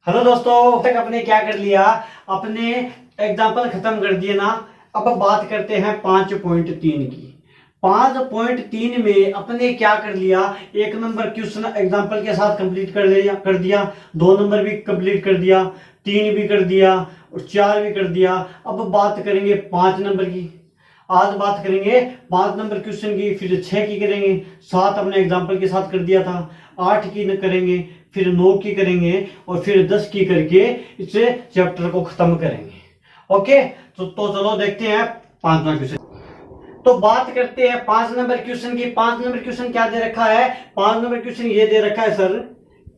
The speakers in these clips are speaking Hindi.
हेलो दोस्तों, तक अपने क्या कर लिया, अपने एग्जाम्पल खत्म कर दिए ना। अब बात करते हैं 5.3 की। 5.3 में अपने क्या कर लिया, एक नंबर क्वेश्चन एग्जाम्पल के साथ कंप्लीट कर दिया, 2 नंबर भी कंप्लीट कर दिया, 3 भी कर दिया और 4 भी कर दिया। अब बात करेंगे 5 नंबर की। आज बात करेंगे 5 नंबर क्वेश्चन की, फिर 6 की करेंगे, 7 अपने एग्जाम्पल के साथ कर दिया था, 8 की करेंगे, फिर 9 की करेंगे और फिर 10 की करके इसे चैप्टर को खत्म करेंगे। ओके, तो चलो देखते हैं 5वां क्वेश्चन। तो बात करते हैं 5 नंबर क्वेश्चन की। 5 नंबर क्वेश्चन क्या दे रखा है, 5 नंबर क्वेश्चन ये दे रखा है सर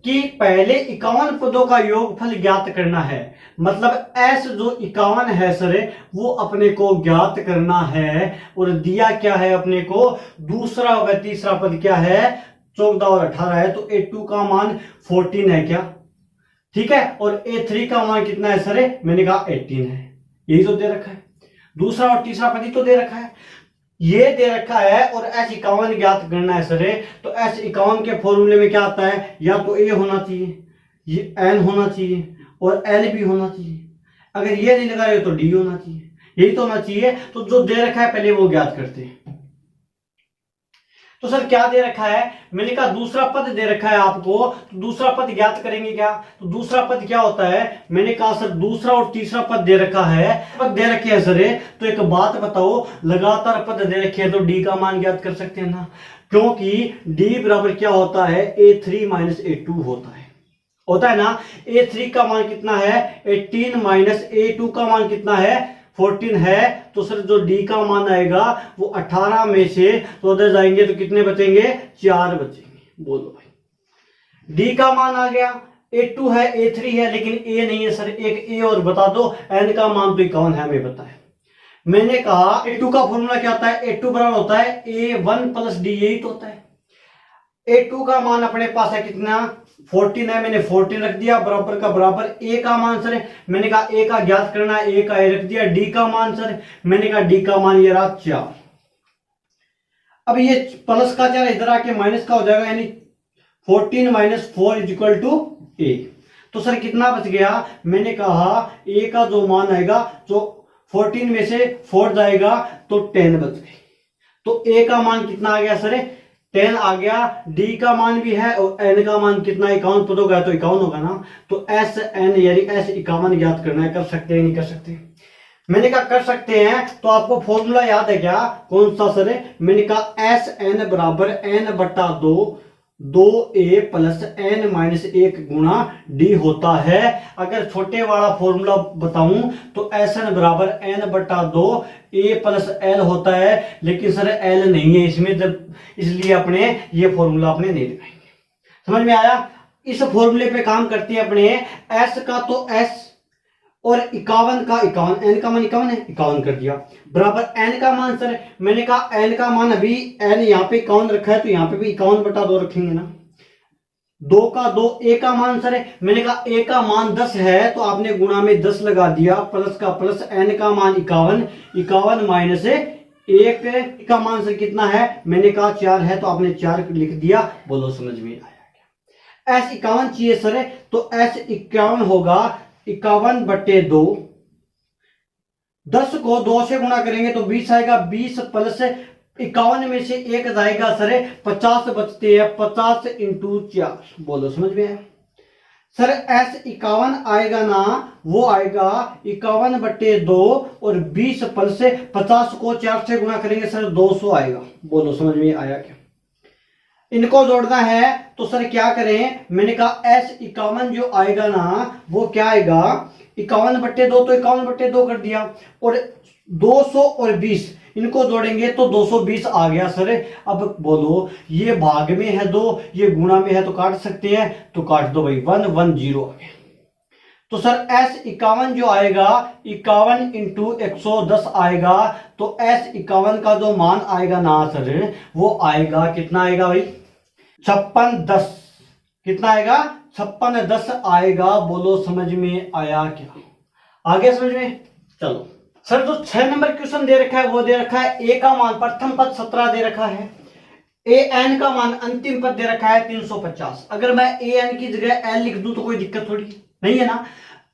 कि पहले 51 पदों का योगफल ज्ञात करना है। मतलब एस जो 51 है सर, वो अपने को ज्ञात करना है। और दिया क्या है अपने को, दूसरा व तीसरा पद क्या है, 14 और 18 है। तो A2 का मान 14 है क्या, ठीक है। और A3 का मान कितना है सर, मैंने कहा 18 है। यही तो दे रखा है, दूसरा और तीसरा पद ही तो दे रखा है, ये दे रखा है। और S51 ज्ञात करना है सर। तो S51 के फॉर्मूले में क्या आता है, या तो A होना चाहिए, ये N होना चाहिए और L भी होना चाहिए। अगर ये नहीं लगा रहे तो D होना चाहिए, यही तो होना चाहिए। तो जो दे रखा है पहले वो ज्ञात करते हैं। तो सर क्या दे रखा है, मैंने कहा दूसरा पद दे रखा है आपको, तो दूसरा पद ज्ञात करेंगे क्या। तो दूसरा पद क्या होता है, मैंने कहा सर दूसरा और तीसरा पद दे रखा है, पद दे रखे हैं सर। तो एक बात बताओ, लगातार पद दे रखे हैं तो डी का मान ज्ञात कर सकते हैं ना, क्योंकि डी बराबर क्या होता है, A3 माइनस A2 होता है ना। A3 का मान कितना है 18 माइनस A2 का मान कितना है 14 है। तो सर जो डी का मान आएगा वो 18 में से 14 जाएंगे तो कितने बचेंगे, 4 बचेंगे। बोलो भाई, डी का मान आ गया, A2 है A3 है लेकिन A नहीं है सर। एक A और बता दो, N का मान तो 51 है, हमें पता है। मैंने कहा A2 का फॉर्मूला क्या होता है, A2 बराबर होता है A1 प्लस D, यही तो होता है। A2 का मान अपने पास है कितना 14 है, मैंने 14 रख दिया, बराबर का बराबर। A का मान सर, मैंने कहा A का ज्ञात करना है, A का A रख दिया। D का मान सर, मैंने कहा D का मान ये रहा 4। अब ये प्लस का 4 इधर आके माइनस का हो जाएगा, यानी 14 माइनस 4 इज इक्वल टू A। तो सर कितना बच गया, मैंने कहा A का जो मान आएगा, जो 14 में से 4 जाएगा तो 10 बच गए। तो A का मान कितना आ गया सर, 10 आ गया। D का मान भी है और N का मान कितना 51 पद होगा तो 51 होगा ना। तो SN यानी S51 ज्ञात करना है। कर सकते हैं नहीं कर सकते, मैंने कहा कर सकते हैं। तो आपको फॉर्मूला याद है क्या, कौन सा सर, मैंने कहा SN बराबर N बटा 2A प्लस N माइनस 1 गुणा D होता है। अगर छोटे वाला फॉर्मूला बताऊं तो SN बराबर N बटा 2A प्लस L होता है, लेकिन सर L नहीं है इसमें, जब इसलिए अपने ये फॉर्मूला अपने नहीं लगाएंगे। समझ में आया। इस फॉर्मूले पे काम करते हैं अपने, S का तो S और 51 का 51, N का मान 51 है, 51 कर दिया, बराबर N का मान सर, मैंने कहा N का मान अभी N यहाँ पे 51 रखा है तो यहाँ पे भी 51 बटा 2 रखेंगे ना। 2 का 2, A का मान सर, मैंने कहा A का मान 10 है तो आपने गुणा में 10 लगा दिया, प्लस का प्लस, N का मान 51, 51 माइनस 1 का मान सर कितना है, मैंने कहा 4 है तो आपने 4 लिख दिया। बोलो समझ में आया क्या। S51 चाहिए सर, तो S51 होगा 51 बटे 2, 10 को 2 से गुणा करेंगे तो 20 आएगा, 20 प्लस 51 में से 1 जाएगा सर, 50 बचते हैं, 50 इंटू 4। बोलो समझ में आया सर। S51 आएगा ना, वो आएगा 51 बटे 2 और 20 प्लस 50 को 4 से गुणा करेंगे सर 200 आएगा। बोलो समझ में आया क्या। इनको जोड़ना है तो सर क्या करें, मैंने कहा S51 जो आएगा ना वो क्या आएगा, 51 बट्टे 2 तो 51 बट्टे 2 कर दिया, और 200 और 20 इनको जोड़ेंगे तो 220 आ गया सर। अब बोलो, ये भाग में है 2, ये गुणा में है तो काट सकते हैं, तो काट दो भाई, 110 आ गया। तो सर S51 जो आएगा 51 इंटू 110 आएगा, तो S51 का जो मान आएगा ना सर, वो आएगा कितना आएगा भाई, 5610। कितना आएगा, 5610 आएगा। बोलो समझ में आया क्या, आ गया समझ में। चलो सर, जो 6 नंबर क्वेश्चन दे रखा है वो दे रखा है A का मान प्रथम पद 17 दे रखा है, AN का मान अंतिम पद दे रखा है 350। अगर मैं AN की जगह L लिख दूं तो कोई दिक्कत थोड़ी नहीं है ना।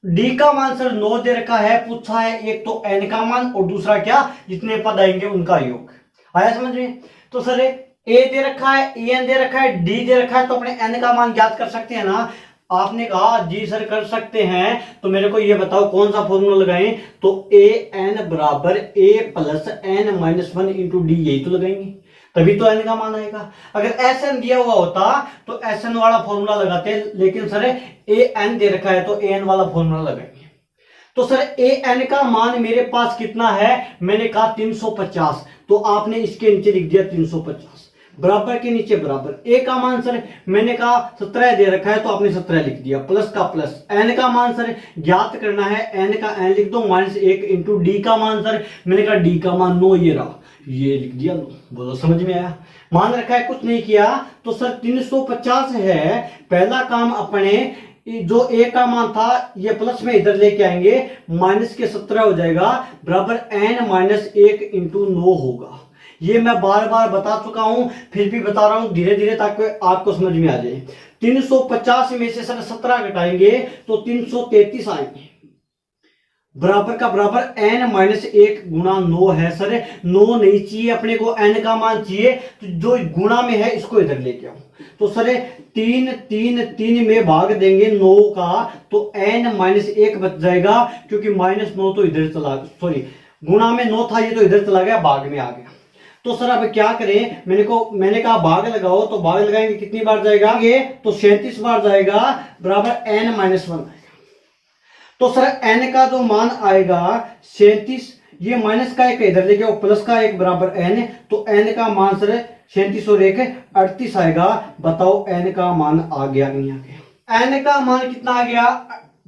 डी का मान सर 9 दे रखा है, पूछा है एक तो एन का मान और दूसरा क्या, जितने पद आएंगे उनका योग। आया समझ में। तो सर ए दे रखा है, ए एन दे रखा है, डी दे रखा है, तो अपने एन का मान ज्ञात कर सकते हैं ना। आपने कहा जी सर कर सकते हैं, तो मेरे को ये बताओ कौन सा फॉर्मूला लगाएं। तो ए एन बराबर a plus n minus 1 into d, यही तो लगाएंगे, तभी तो एन का मान आएगा। अगर एस एन दिया हुआ होता तो एस एन वाला फॉर्मूला लगाते, लेकिन सर ए एन दे रखा है तो ए एन वाला फॉर्मूला लगाएंगे। तो सर ए एन का मान मेरे पास कितना है, मैंने कहा 350, तो आपने इसके नीचे लिख दिया 350, बराबर के नीचे बराबर। ए का मान सर मैंने कहा 17 दे रखा है, तो आपने 17 लिख दिया, प्लस का प्लस। एन का मान सर ज्ञात करना है, एन का एन लिख दो, माइनस 1 इंटू डी का मान सर मैंने कहा डी का मान 9, ये रहा, ये लिख दिया। बोलो समझ में आया। मान रखा है, कुछ नहीं किया, तो सर 350 है। पहला काम अपने जो ए का मान था ये प्लस में इधर लेके आएंगे, माइनस के 17 हो जाएगा, बराबर एन माइनस 1 इंटू 9 होगा। ये मैं बार बार बता चुका हूं, फिर भी बता रहा हूं धीरे धीरे ताकि आपको समझ में आ जाए। 350 में से सर 17 घटाएंगे तो 333 आएंगे, बराबर का बराबर एन माइनस 1 गुणा 9 है। सर 9 नहीं चाहिए अपने को, एन का मान चाहिए, तो जो गुणा में है इसको इधर लेके आओ। तो सर 3 में भाग देंगे 9 का, तो एन माइनस 1 बच जाएगा, क्योंकि माइनस 9 तो इधर चला, सॉरी गुणा में 9 था, ये तो इधर चला गया, भाग में आ गया। तो सर अब क्या करें, मैंने कहा भाग लगाओ, तो भाग लगाएंगे कितनी बार जाएगा ये, तो 37 बार जाएगा, बराबर एन माइनस 1 आएगा। तो सर एन का जो मान आएगा 37, ये माइनस का एक इधर लेके प्लस का एक बराबर एन, तो एन का मान सर 37 और 1 38 आएगा। बताओ एन का मान आ गया नहीं आ गया। एन का मान कितना आ गया,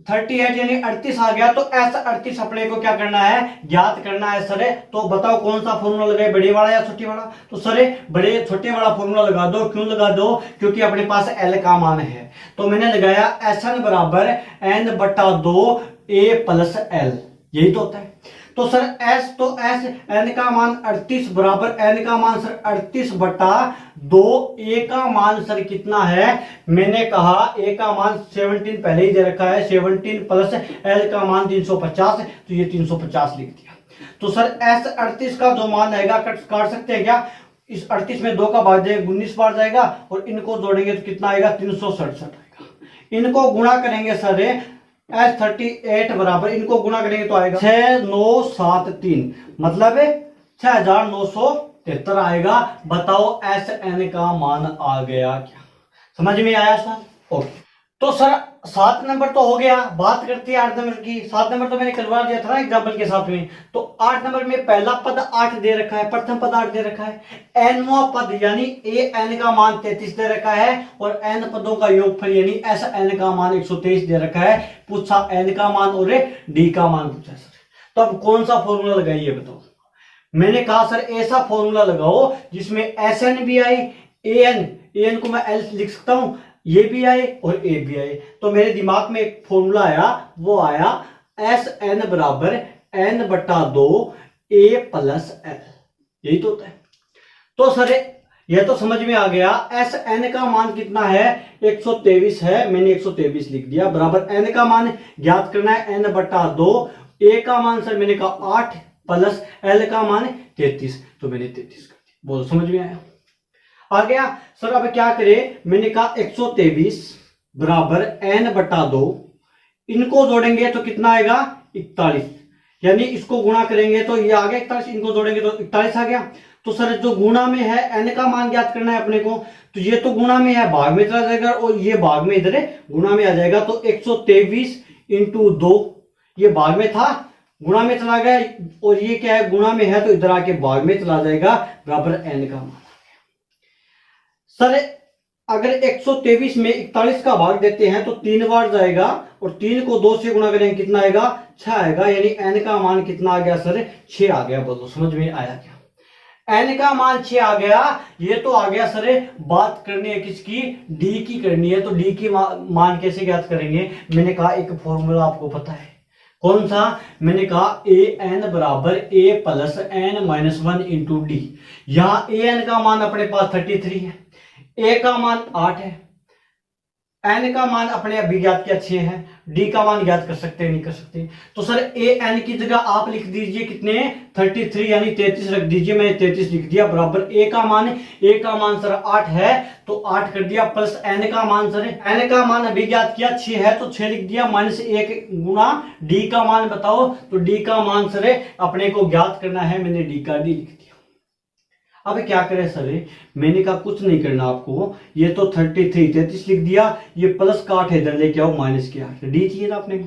38 यानी 38 आ गया। तो ऐसा 38 अपने को क्या करना है, ज्ञात करना है सर। तो बताओ कौन सा फॉर्मूला लगाए, बड़े वाला या छोटे वाला। तो सर बड़े छोटे वाला फॉर्मूला लगा दो। क्यों लगा दो, क्योंकि अपने पास एल का मान है, तो मैंने लगाया एस एन बराबर एन बटा 2 ए प्लस एल, यही तो होता है। तो सर एस एन का मान 38 बराबर एन का मान सर 38 बटा 2, ए का मान सर कितना है, मैंने कहा ए का मान 17 पहले ही दे रखा है, 17 प्लस एल का मान 350, तो ये 350 लिख दिया। तो सर एस 38 का जो मान आएगा काट सकते हैं क्या, इस 38 में 2 का भाग जाएगा 19 बार जाएगा, और इनको जोड़ेंगे तो कितना आएगा 367 आएगा। इनको गुणा करेंगे सर एस 38 बराबर, इनको गुणा करेंगे तो आएगा 6973, मतलब 6973 आएगा। बताओ एस एन का मान आ गया क्या, समझ में आया सर। ओके, तो सर 7 नंबर तो हो गया। बात करते हैं 8 नंबर की। 7 नंबर तो मैंने करवा दिया था ना एग्जाम्पल के साथ में। तो 8 नंबर में पहला पद 8 दे रखा है, प्रथम पद 8 दे रखा है, एनवा पद यानी ए एन का मान 33 दे रखा है, और एन पदों का योगफल यानी एस एन का मान 123 दे रखा है। पूछा एन का मान और डी का मान पूछा सर। तो अब कौन सा फॉर्मूला लगाइए बताओ। मैंने कहा सर ऐसा फॉर्मूला लगाओ जिसमें एस एन भी आए, ए एन को मैं एल लिख सकता हूं, ये भी आए और ए भी आए। तो मेरे दिमाग में एक फॉर्मूला आया, वो आया एस एन बराबर एन बटा 2 ए प्लस एल, यही तो होता है। तो सर यह तो समझ में आ गया। एस एन का मान कितना है, 123 है, मैंने 123 लिख दिया, बराबर एन का मान ज्ञात करना है एन बटा 2, ए का मान सर मैंने कहा 8 प्लस एल का मान 33, तो मैंने 33 कर दिया। बोलो समझ में आया, आ गया सर। अब क्या करें, मैंने कहा 123 बराबर एन बटा 2, इनको जोड़ेंगे तो कितना आएगा 41, यानी इसको गुणा करेंगे तो ये आ गया 41, इनको जोड़ेंगे तो 41 आ गया। तो सर जो गुणा में है एन का मान ज्ञात करना है अपने को, तो ये तो गुणा में है, भाग में चला जाएगा, और ये भाग में इधर गुणा में आ जाएगा। तो 123 इंटू 2, ये भाग में था गुणा में चला गया, और ये क्या है गुणा में है तो इधर आके भाग में चला जाएगा, बराबर एन का मान। सर अगर 123 में 41 का भाग देते हैं तो 3 बार जाएगा, और 3 को 2 से गुणा करेंगे कितना आएगा 6 आएगा, यानी एन का मान कितना आ गया सर 6 आ गया। बोलो समझ में आया क्या, एन का मान 6 आ गया। ये तो आ गया सर। बात करनी है किसकी, डी की करनी है। तो डी की मान कैसे ज्ञात करेंगे, मैंने कहा एक फॉर्मूला आपको पता है, कौन सा, मैंने कहा ए एन बराबर a plus n minus 1 into d. यहां ए एन का मान अपने पास 33 है, ए का मान 8 है, एन का मान अपने अभी ज्ञात किया 6 है, डी का मान ज्ञात कर सकते हैं नहीं कर सकते, तो सर ए एन की जगह आप लिख दीजिए कितने 33 यानी 33 रख दीजिए, मैंने 33 लिख दिया बराबर ए का मान सर 8 है तो 8 कर दिया प्लस एन का मान सर एन का मान अभी ज्ञात किया 6 है तो 6 लिख दिया माइनस 1 गुना डी का मान बताओ, तो डी का मान सर अपने को ज्ञात करना है, मैंने डी का डी लिख दिया। अब क्या करें सर, मैंने कहा कुछ नहीं करना आपको, ये तो 33 लिख दिया, ये प्लस का 8 इधर लेके आओ माइनस के 8, डी चाहिए ना अपने को,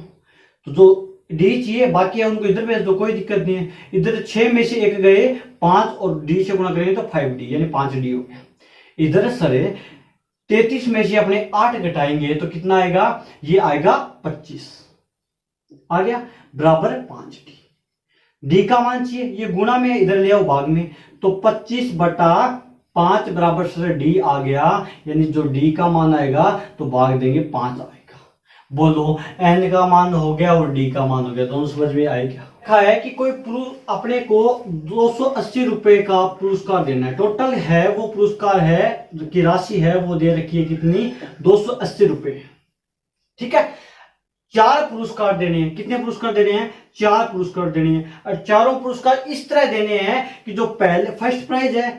तो जो डी चाहिए बाकी है उनको इधर भेज दो, कोई दिक्कत नहीं है। इधर 6 में से 1 गए 5 और डी से गुणा करेंगे तो 5D यानी 5D हो गया। इधर सर 33 में से अपने 8 घटाएंगे तो कितना आएगा, ये आएगा 25 आ गया बराबर 5D। डी का मान चाहिए, ये गुणा में इधर ले आओ भाग में, तो 25/5 बराबर सर डी आ गया, यानी जो डी का मान आएगा तो भाग देंगे 5 आएगा। बोलो एन का मान हो गया और डी का मान हो गया, दोनों समझ में आए क्या? लिखा है कि कोई अपने को 280 रुपए का पुरस्कार देना है, टोटल है वो पुरस्कार है की राशि है वो दे रखी है कितनी 280 रुपए, ठीक है। 4 पुरस्कार देने हैं, कितने पुरस्कार देने हैं 4 पुरस्कार देने हैं, और चारों पुरस्कार इस तरह देने हैं कि जो पहले फर्स्ट प्राइज है,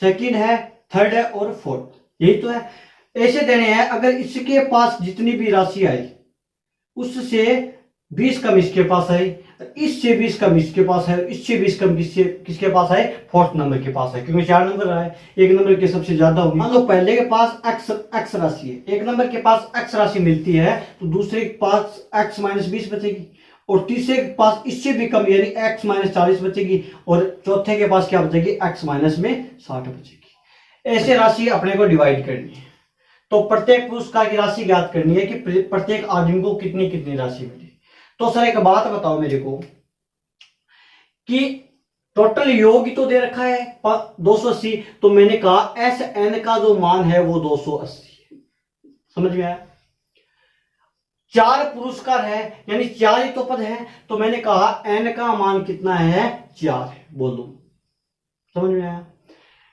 सेकंड है, थर्ड है और फोर्थ, यही तो है, ऐसे देने हैं। अगर इसके पास जितनी भी राशि आई उससे 20 कम इसके पास आई, इससे 20 कम इसके पास है, इससे 20 कम किसके पास है, फोर्थ नंबर के पास है, क्योंकि 4 नंबर आए, एक नंबर के सबसे ज्यादा होगी। मान लो पहले के पास x राशि है, एक नंबर के पास x राशि मिलती है तो दूसरे के पास x - 20 बचेगी, और तीसरे के पास इससे भी कम यानी x - 40 बचेगी, और चौथे के पास क्या बचेगी x - 60 बचेगी। ऐसे राशि अपने को डिवाइड करनी है, तो प्रत्येक पुरस्कार की राशि ज्ञात करनी है कि प्रत्येक आदमी को कितनी कितनी राशि मिली। तो सर एक बात बताओ मेरे को कि टोटल योग तो दे रखा है 280, तो मैंने कहा एस एन का जो मान है वो 280 है, समझ में आया। 4 पुरस्कार है यानी 4 ही तो पद है, तो मैंने कहा एन का मान कितना है 4 है, बोलो समझ में आया।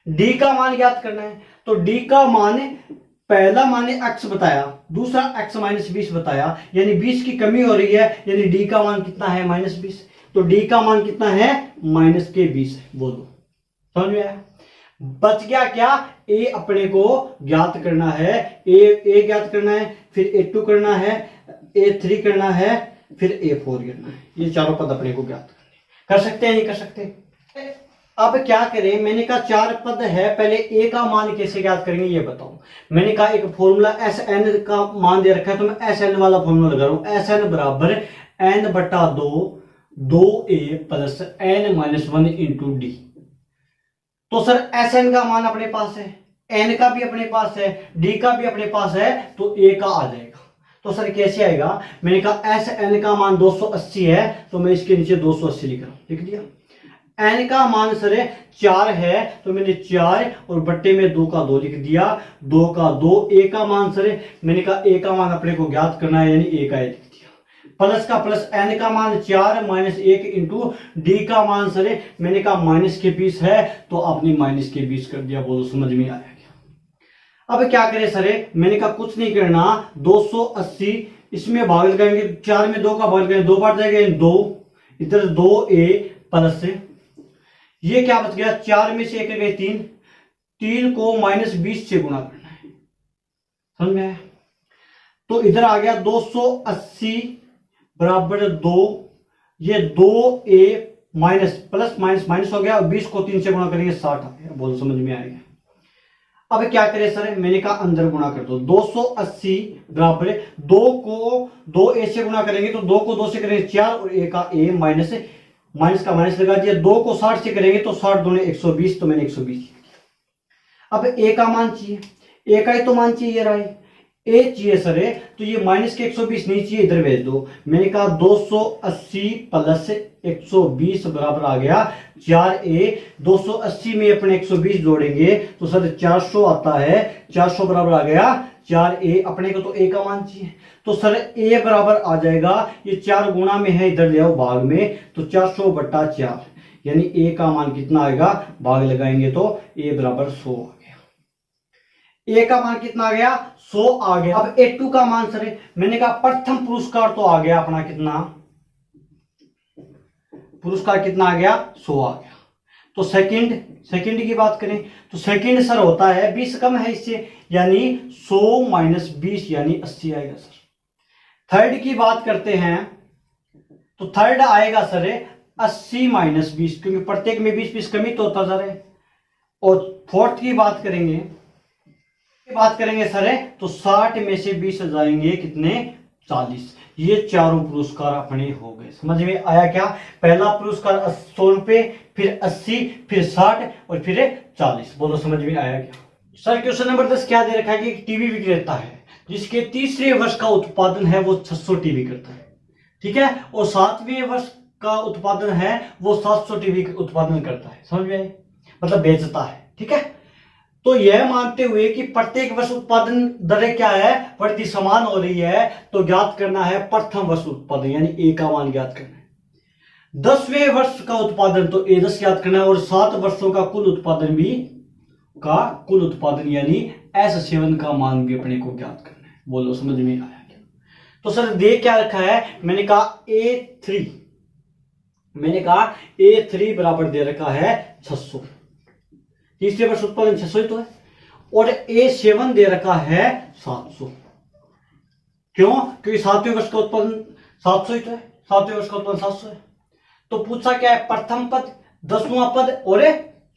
डी का मान ज्ञात करना है, तो डी का मान पहला माने x बताया, दूसरा x - 20 बताया, यानी 20 की कमी हो रही है, यानी d का मान कितना है -20, तो d का मान कितना है -20 है, बोलो समझ में आया। बच गया क्या, a अपने को ज्ञात करना है, a ज्ञात करना है, फिर a2 करना है, a3 करना है, फिर a4 करना है, ये चारों पद अपने को ज्ञात करने। कर सकते हैं नहीं कर सकते। अब क्या करें, मैंने कहा 4 पद है, पहले ए का मान कैसे ज्ञात करेंगे ये बताओ। मैंने कहा एक फॉर्मूला एस एन का मान दे रखा है, तो मैं एस एन वाला फॉर्मूला लगा रहा हूं, एस एन बराबर n/2 2a plus n - 1 into D. तो सर एस एन का मान अपने पास है, एन का भी अपने पास है, डी का भी अपने पास है, तो ए का आ जाएगा। तो सर कैसे आएगा, मैंने कहा एस एन का मान 280 है, तो मैं इसके नीचे 280 लिख रहा हूं, लिख दिया। एन का मान सर 4 है, तो मैंने 4 और बट्टे में 2 का 2 लिख दिया, 2 का 2। ए का मान सर मैंने कहा ए का मान अपने को ज्ञात करना है, यानी ए का ए लिख दिया, प्लस का प्लस एन का मान 4 - 1 इंटू डी का मान सर मैंने कहा माइनस के 20 है, तो आपने माइनस के 20 कर दिया, बोलो समझ में आया क्या। अब क्या करें सर, मैंने कहा कुछ नहीं करना, 280 इसमें भाग लगाएंगे, 4 में 2 का भाग लगाएंगे, 2 बार जाएगा 2, इधर 2a प्लस ये क्या बच गया, 4 में से 1 गए 3 को -20 से गुणा करना है, समझ में आया। तो इधर आ गया 280 बराबर 2, ये 2a माइनस प्लस माइनस हो गया, और 20 को 3 से गुणा करेंगे 60 आ गया, बोलो समझ में आएगा। अब क्या करें सर, मैंने कहा अंदर गुणा कर दो, 280 बराबर 2 को 2a से गुणा करेंगे, तो 2 को 2 से करेंगे 4, और a का a माइनस का माइनस लगा दिया, 2 को 60 से करेंगे तो 60 दूने 120, तो मैंने 120 लिया। अब ए का मान चाहिए, ए का ही तो मान चाहिए, ये रहा ए चाहिए सर, तो ये माइनस के 120 नहीं चाहिए, इधर भेज दो। मैंने कहा 280 प्लस 120 बराबर आ गया 4a, 280 में अपने 120 जोड़ेंगे तो सर 400 आता है, 400 बराबर आ गया 4a, अपने को तो a का मान चाहिए, तो सर a बराबर आ जाएगा, ये 4 गुणा में है, इधर ले आओ भाग में, तो 400/4 यानी a का मान कितना आएगा, भाग लगाएंगे तो a बराबर 100 आ गया। ए का मान कितना आ गया 100 आ गया। अब A2 का मान सर मैंने कहा प्रथम पुरस्कार तो आ गया अपना कितना, पुरस्कार कितना आ गया 100 आ गया। तो सेकंड की बात करें तो सेकंड सर होता है 20 कम है इससे, यानी 100 माइनस 20 यानी 80 आएगा सर। थर्ड की बात करते हैं तो थर्ड आएगा सर 80 माइनस 20, क्योंकि प्रत्येक में 20 कमी तो होता सर है। और फोर्थ की बात करेंगे सर तो 60 में से 20 जाएंगे कितने 40। ये चारों पुरस्कार अपने हो गए। समझ में आया क्या? पहला पुरस्कार 100 रुपए, फिर 80, फिर 60 और फिर 40। बोलो समझ में आया क्या? सर क्वेश्चन नंबर 10 क्या दे रखा है कि एक टीवी विक्रेता है जिसके तीसरे वर्ष का उत्पादन है वो 600 टीवी करता है, ठीक है, और 7वें वर्ष का उत्पादन है वो 700 टीवी उत्पादन करता है। समझ में आया? मतलब बेचता है, ठीक है। तो यह मानते हुए कि प्रत्येक वर्ष उत्पादन दरें क्या है, वृद्धि समान हो रही है, तो ज्ञात करना है प्रथम वर्ष उत्पादन यानी ए का मान ज्ञात करना है। 10वें वर्ष का उत्पादन तो A10 ज्ञात करना है, और 7 वर्षों का कुल उत्पादन यानी S7 का मान भी अपने को ज्ञात करना है। बोलो समझ में आया क्या? तो सर दे क्या रखा है, मैंने कहा A3 बराबर दे रखा है 600, तीसरे वर्ष उत्पादन 600 ही तो है, और A7 दे रखा है 700। क्यों? क्योंकि 7वें वर्ष का उत्पादन 700 ही तो है, 7वें वर्ष का उत्पादन 700 है। तो पूछा क्या है, प्रथम पद, 10वां पद और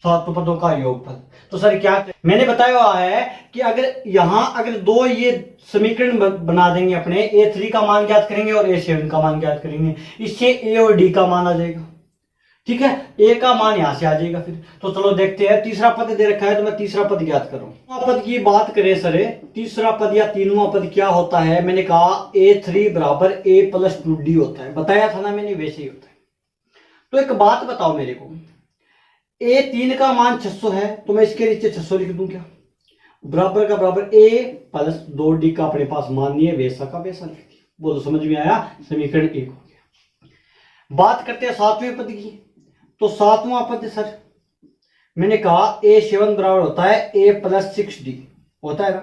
7 पदों का योगफल। तो सर क्या मैंने बताया हुआ है कि अगर दो ये समीकरण बना देंगे अपने, A3 का मान ज्ञात करेंगे और A7 का मान ज्ञात करेंगे, इससे A और D का मान आ जाएगा, ठीक है, ए का मान यहां से आ जाएगा फिर। तो चलो देखते हैं, तीसरा पद दे रखा है तो मैं तीसरा पद ज्ञात करूं। पद की बात करें सर, तीसरा पद या तीनवां पद क्या होता है, मैंने कहा A3 बराबर A प्लस 2D होता है, बताया था ना मैंने, वैसे ही होता है। तो एक बात बताओ मेरे को, A3 का मान 600 है तो मैं इसके नीचे 600 लिख दूं क्या, बराबर का बराबर A प्लस 2D का अपने पास मान नहीं है, वैसा का वैसा लिख दिया। बोलो समझ में आया? समीकरण 1 हो गया। बात करते हैं 7वें पद की। तो 7वां पद सर मैंने कहा A7 बराबर होता है A प्लस 6D होता है ना।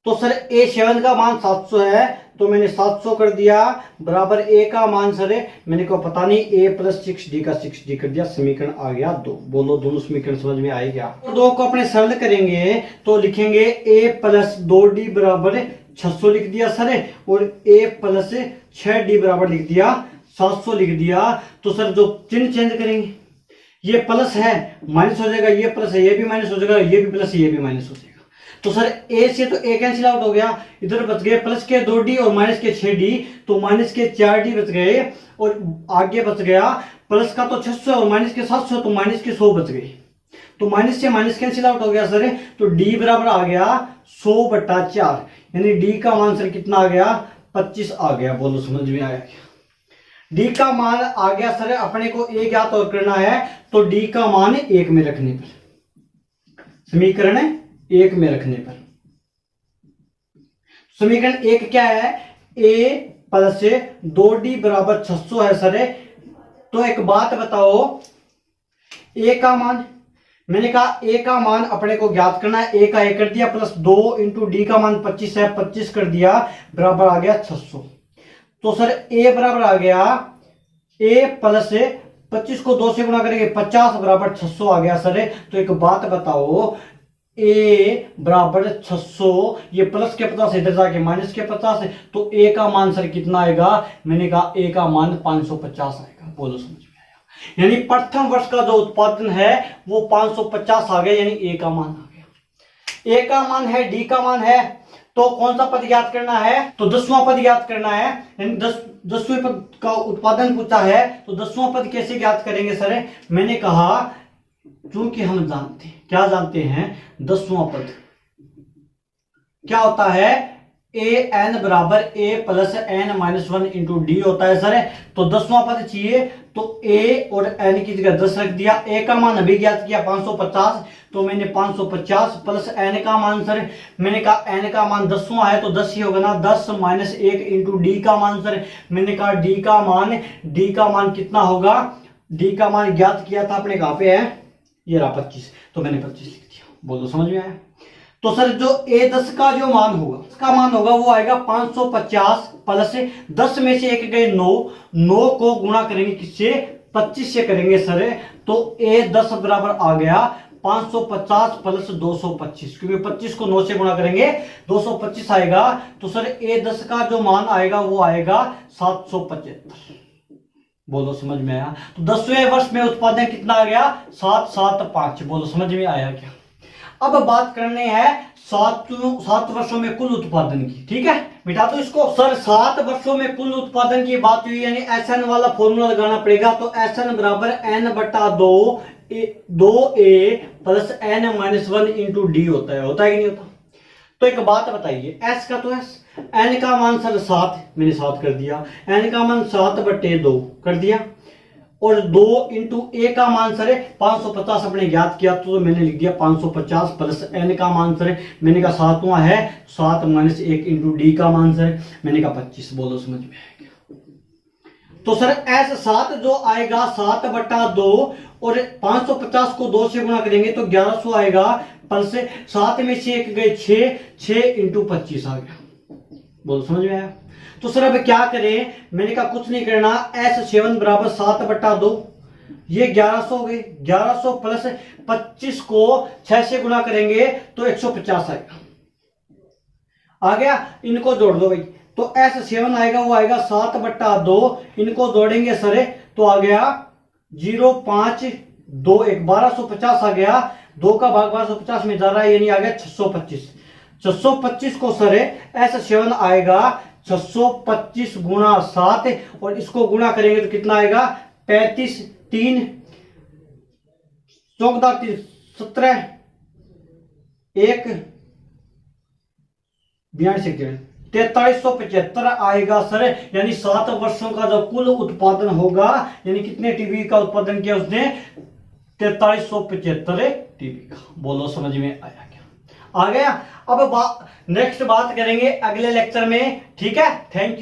तो सर A7 का मान 700 है तो मैंने 700 कर दिया, बराबर A का मान सर मैंने को पता नहीं, A प्लस 6D का 6D कर दिया, समीकरण आ गया 2। बोलो दोनों समीकरण समझ में आए क्या? तो 2 को अपने सरल करेंगे तो लिखेंगे A प्लस 2D बराबर 600 लिख दिया सर, और A प्लस 6D बराबर लिख दिया 700 लिख दिया। तो सर जो चिन्ह चेंज करेंगे, ये प्लस है माइनस हो जाएगा, ये प्लस है ये भी माइनस हो जाएगा, ये भी प्लस ये भी माइनस हो जाएगा। तो सर ए से तो ए कैंसिल आउट हो गया, इधर बच गए प्लस के 2D और माइनस के 6D, तो माइनस के 4D बच गए, और आगे बच गया प्लस का तो 600 और माइनस के 700, तो माइनस के 100 बच गए। तो माइनस से माइनस कैंसिल आउट हो गया सर, तो D बराबर आ गया 100/4, यानी D का मान सर कितना आ गया 25 आ गया। बोलो समझ में आया क्या? डी का मान आ गया सर, अपने को ए ज्ञात और करना है, तो डी का मान 1 में रखने पर, समीकरण 1 में रखने पर, समीकरण 1 क्या है, ए प्लस 2D बराबर 600 है सर। तो एक बात बताओ, ए का मान मैंने कहा ए का मान अपने को ज्ञात करना है, ए का ए कर दिया, प्लस 2 इंटू डी का मान 25 है, 25 कर दिया, बराबर आ गया 600। तो सर ए बराबर आ गया ए प्लस 25 को 2 से गुना करेंगे 50 बराबर 600 आ गया सर। तो एक बात बताओ, ए बराबर 600, ये प्लस के 50 इधर जाके माइनस के 50, तो ए का मान सर कितना आएगा, मैंने कहा ए का मान 550 आएगा। बोलो समझ में आया? यानी प्रथम वर्ष का जो उत्पादन है वो 550 आ गया, यानी ए का मान आ गया। ए का मान है, डी का मान है, तो कौन सा पद ज्ञात करना है, तो 10वां पद ज्ञात करना है, यानी 10वें पद का उत्पादन पूछा है, तो 10वां पद कैसे ज्ञात करेंगे सर, मैंने कहा क्योंकि हम जानते हैं, क्या जानते हैं, 10वां पद क्या होता है, ए एन बराबर a plus n minus 1 into d होता है सर। तो 10वां पद चाहिए, तो ए और एन की जगह 10 रख दिया, ए का मान अभी ज्ञात किया 550, तो मैंने 550 प्लस एन का मान सर, मैंने कहा एन का मान 10वां है तो 10 ही होगा ना, 10 माइनस 1 इंटू डी का मान सर, मैंने कहा डी का मान कितना होगा, डी का मान ज्ञात किया था अपने, कहां पे है, ये रहा 25, तो मैंने 25 लिख दिया। बोलो समझ में आया? तो सर जो A10 का जो मान होगा, उसका मान होगा वो आएगा 550 प्लस 10 में से एक गए 9, 9 को गुणा करेंगे किससे, 25 से करेंगे सर, तो A10 बराबर आ गया 550 प्लस 225, क्योंकि 25 को 9 से गुणा करेंगे 225 आएगा। तो सर A10 का जो मान आएगा वो आएगा 775। बोलो समझ में आया? तो 10वें वर्ष में उत्पादन कितना आ गया, 775। बोलो समझ में आया क्या? अब बात करनी है 7 वर्षों में कुल उत्पादन की। ठीक है, मिटा दो इसको। सर 7 वर्षों में कुल उत्पादन की बात हुई, यानी SN वाला फॉर्मूला लगाना पड़ेगा। तो SN बराबर N/2 2A plus N-1 into d होता है कि नहीं होता? तो एक बात बताइए, S का तो S, N का मान सर 7, मैंने 7 कर दिया, N का मान 7/2 कर दिया, और 2 इंटू A का मान सर 550 अपने ज्ञात किया, तो मैंने लिख दिया 550 प्लस N का मान सर मैंने कहा 7वां है, 7 माइनस 1 इंटू डी का मान सर मैंने कहा 25। बोलो समझ में आएगा? तो सर S7 जो आएगा 7/2 और 550 को 2 से गुणा करेंगे तो 1100 आएगा, प्लस 7 में से एक गए 6 इंटू 25 आ गया। बोलो समझ में आया? तो सर अब क्या करें, मैंने कहा कुछ नहीं करना, S7 बराबर 7/2, ये 1100 हो गए, 1100 प्लस 25 को 6 से गुणा करेंगे तो 150 आएगा। आ गया, इनको जोड़ दो भाई, तो S7 आएगा वो आएगा 7/2, इनको जोड़ेंगे सर तो आ गया 0.521 1250 आ गया, 2 का भाग 1250 में जा रहा है, यानी आ गया 625। 625 को सर S7 आएगा 625 गुणा 7, और इसको गुणा करेंगे तो कितना आएगा, 35 3 14 3 17 1 4375 आएगा सर, यानी 7 वर्षों का जो कुल उत्पादन होगा, यानी कितने टीबी का उत्पादन किया उसने, 4375 टीबी का। बोलो समझ में आया क्या? आ गया। अब नेक्स्ट बात करेंगे अगले लेक्चर में। ठीक है, थैंक यू।